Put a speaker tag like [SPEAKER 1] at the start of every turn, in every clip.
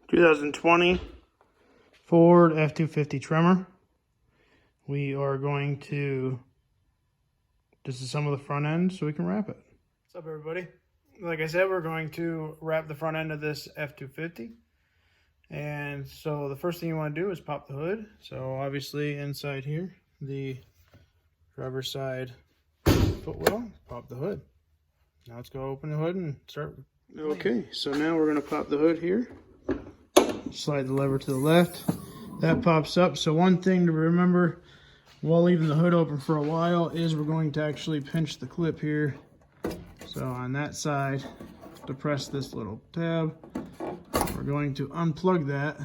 [SPEAKER 1] 2020 Ford F-250 Tremor. We are going to disassemble the front end so we can wrap it. What's up, everybody? Like I said, we're going to wrap the front end of this F-250. And so the first thing you want to do is pop the hood. So obviously inside here, the driver's side footwell, pop the hood. Now let's go open the hood and start. Okay, so now we're going to pop the hood here. Slide the lever to the left. That pops up. So one thing to remember while leaving the hood open for a while is we're going to actually pinch the clip here. So on that side, depress this little tab. We're going to unplug that.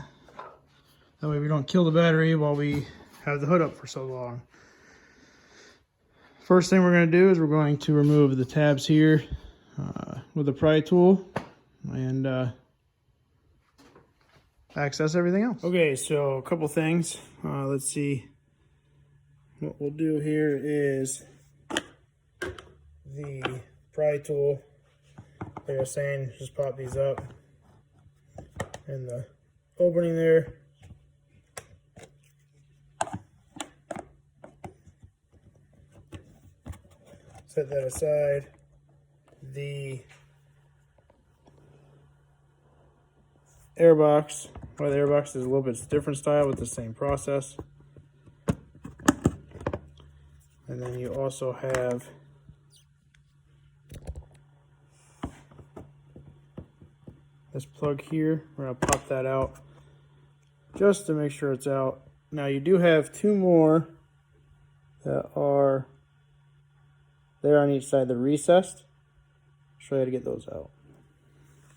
[SPEAKER 1] That way we don't kill the battery while we have the hood up for so long. First thing we're going to do is we're going to remove the tabs here with a pry tool and access everything else. Okay, so a couple things. Let's see. What we'll do here is the pry tool. Like I was saying, just pop these up in the opening there. Set that aside. The airbox, well, the airbox is a little bit different style with the same process. And then you also have this plug here. We're going to pop that out just to make sure it's out. Now you do have two more that are there on each side, the recessed. I'll show you how to get those out.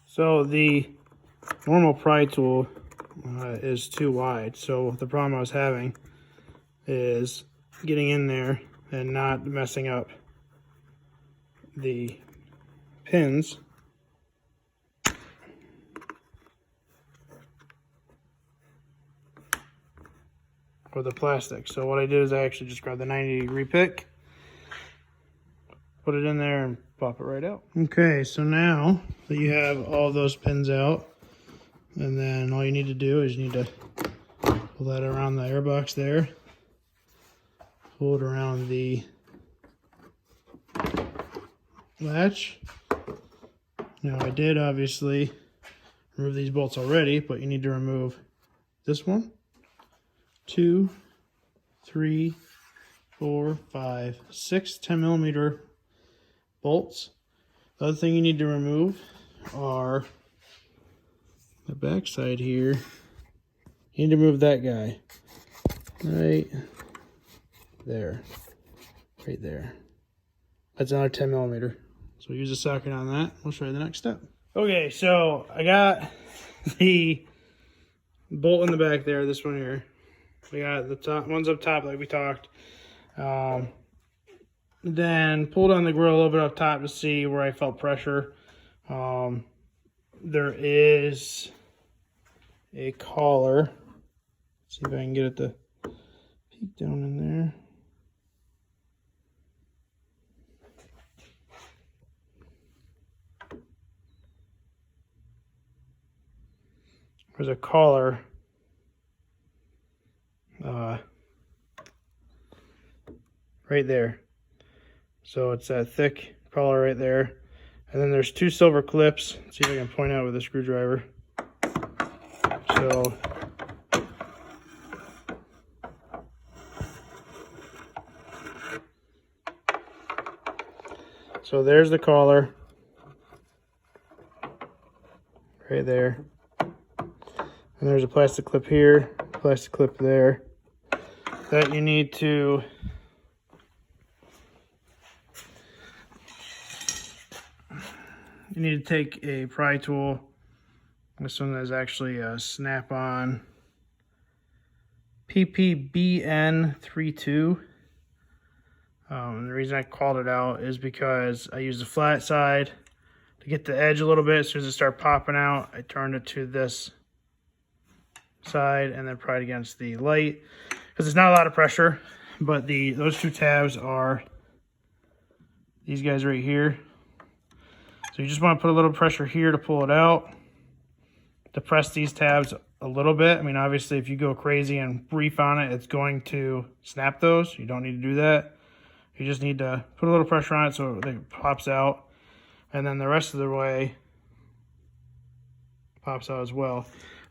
[SPEAKER 1] So the normal pry tool is too wide. So the problem I was having is getting in there and not messing up the pins. Or the plastic. So what I did is I actually just grabbed the 90-degree pick, put it in there and pop it right out. Okay, so now that you have all those pins out, and then all you need to do is you need to pull that around the airbox there, pull it around the latch. Now I did obviously remove these bolts already, but you need to remove this one, 2, 3, 4, 5, 6 10mm bolts. The other thing you need to remove are the back side here. You need to remove that guy right there, right there. That's another 10mm. So use a socket on that. We'll show you the next step. Okay, so I got the bolt in the back there. This one here. We got the top ones up top like we talked. Then pulled on the grill a little bit up top to see where I felt pressure. There is a collar. Let's see if I can get it to peek down in there. There's a collar right there. So it's that thick collar right there. And then there's two silver clips. Let's see if I can point out with a screwdriver. So there's the collar right there. And there's a plastic clip here, plastic clip there. That you need to take a pry tool. This one is actually a snap-on PPBN32. The reason I called it out is because I used the flat side to get the edge a little bit. As soon as it started popping out, I turned it to this side and then pried against the light, because it's not a lot of pressure, but those two tabs are these guys right here. So you just want to put a little pressure here to pull it out. depress these tabs a little bit. I mean, obviously, if you go crazy and brief on it, it's going to snap those. You don't need to do that. You just need to put a little pressure on it so it pops out. And then the rest of the way pops out as well.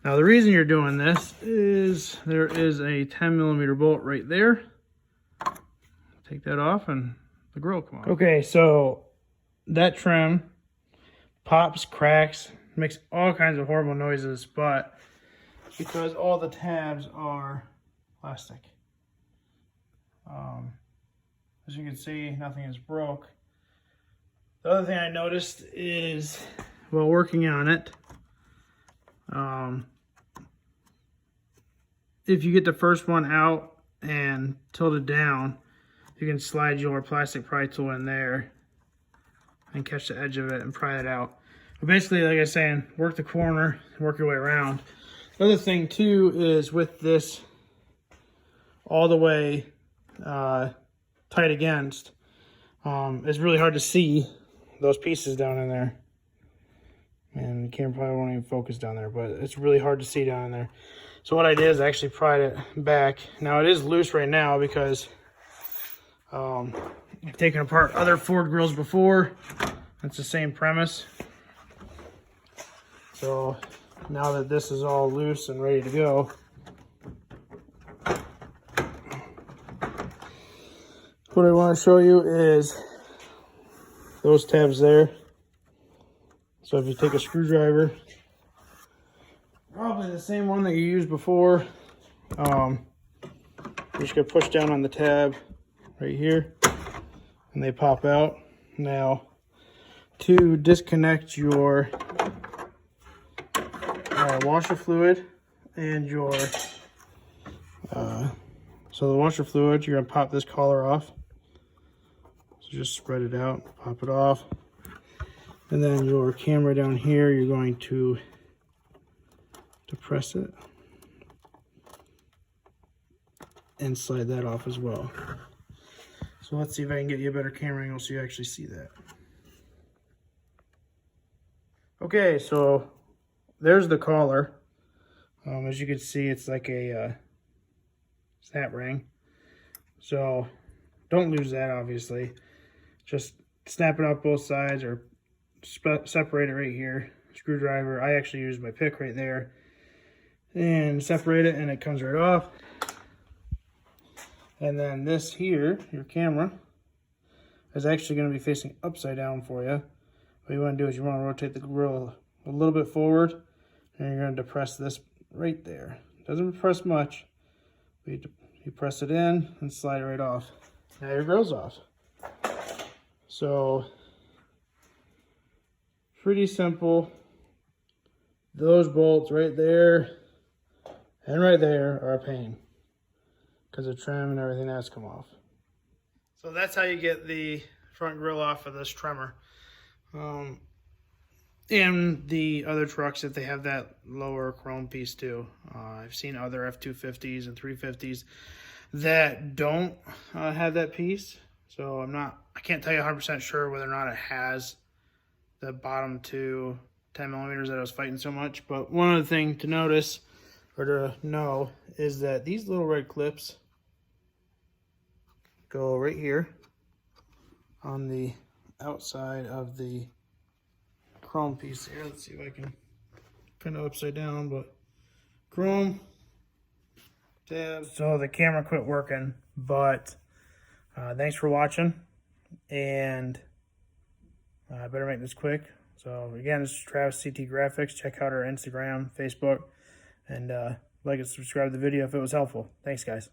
[SPEAKER 1] Now, the reason you're doing this is there is a 10mm bolt right there. Take that off and the grill will come off. Okay, so that trim pops, cracks, makes all kinds of horrible noises, but because all the tabs are plastic. As you can see, nothing is broke. The other thing I noticed is, while working on it, if you get the first one out and tilt it down, you can slide your plastic pry tool in there and catch the edge of it and pry it out. But basically, like I was saying, work the corner, work your way around. The other thing too is with this all the way tight against, it's really hard to see those pieces down in there. And the camera probably won't even focus down there, but it's really hard to see down in there. So what I did is I actually pried it back. Now it is loose right now because I've taken apart other Ford grills before. It's the same premise. So now that this is all loose and ready to go, what I want to show you is those tabs there. So if you take a screwdriver, probably the same one that you used before, you're just going to push down on the tab right here and they pop out. Now, to disconnect your washer fluid and your so the washer fluid, you're going to pop this collar off. So just spread it out, pop it off. And then your camera down here, you're going to depress it and slide that off as well. So let's see if I can get you a better camera angle so you actually see that. Okay, so there's the collar. As you can see, it's like a snap ring. So don't lose that, obviously. Just snap it off both sides or separate it right here. Screwdriver, I actually used my pick right there. And separate it and it comes right off. And then this here, your camera, is actually going to be facing upside down for you. What you want to do is you want to rotate the grill a little bit forward, and you're going to depress this right there. It doesn't depress much, but you press it in and slide it right off. Now your grill's off. So, pretty simple. Those bolts right there and right there are a pain because the trim and everything has come off. So that's how you get the front grill off of this Tremor. And the other trucks, if they have that lower chrome piece too. I've seen other F250s and 350s that don't have that piece. So I can't tell you 100% sure whether or not it has the bottom two 10mm that I was fighting so much. But one other thing to notice or to know is that these little red clips go right here on the outside of the chrome piece here. Let's see if I can kind of upside down, but chrome tabs. So the camera quit working, but thanks for watching, and I better make this quick. So again, this is Travis CT Graphics. Check out our Instagram, Facebook, and like and subscribe to the video if it was helpful. Thanks, guys.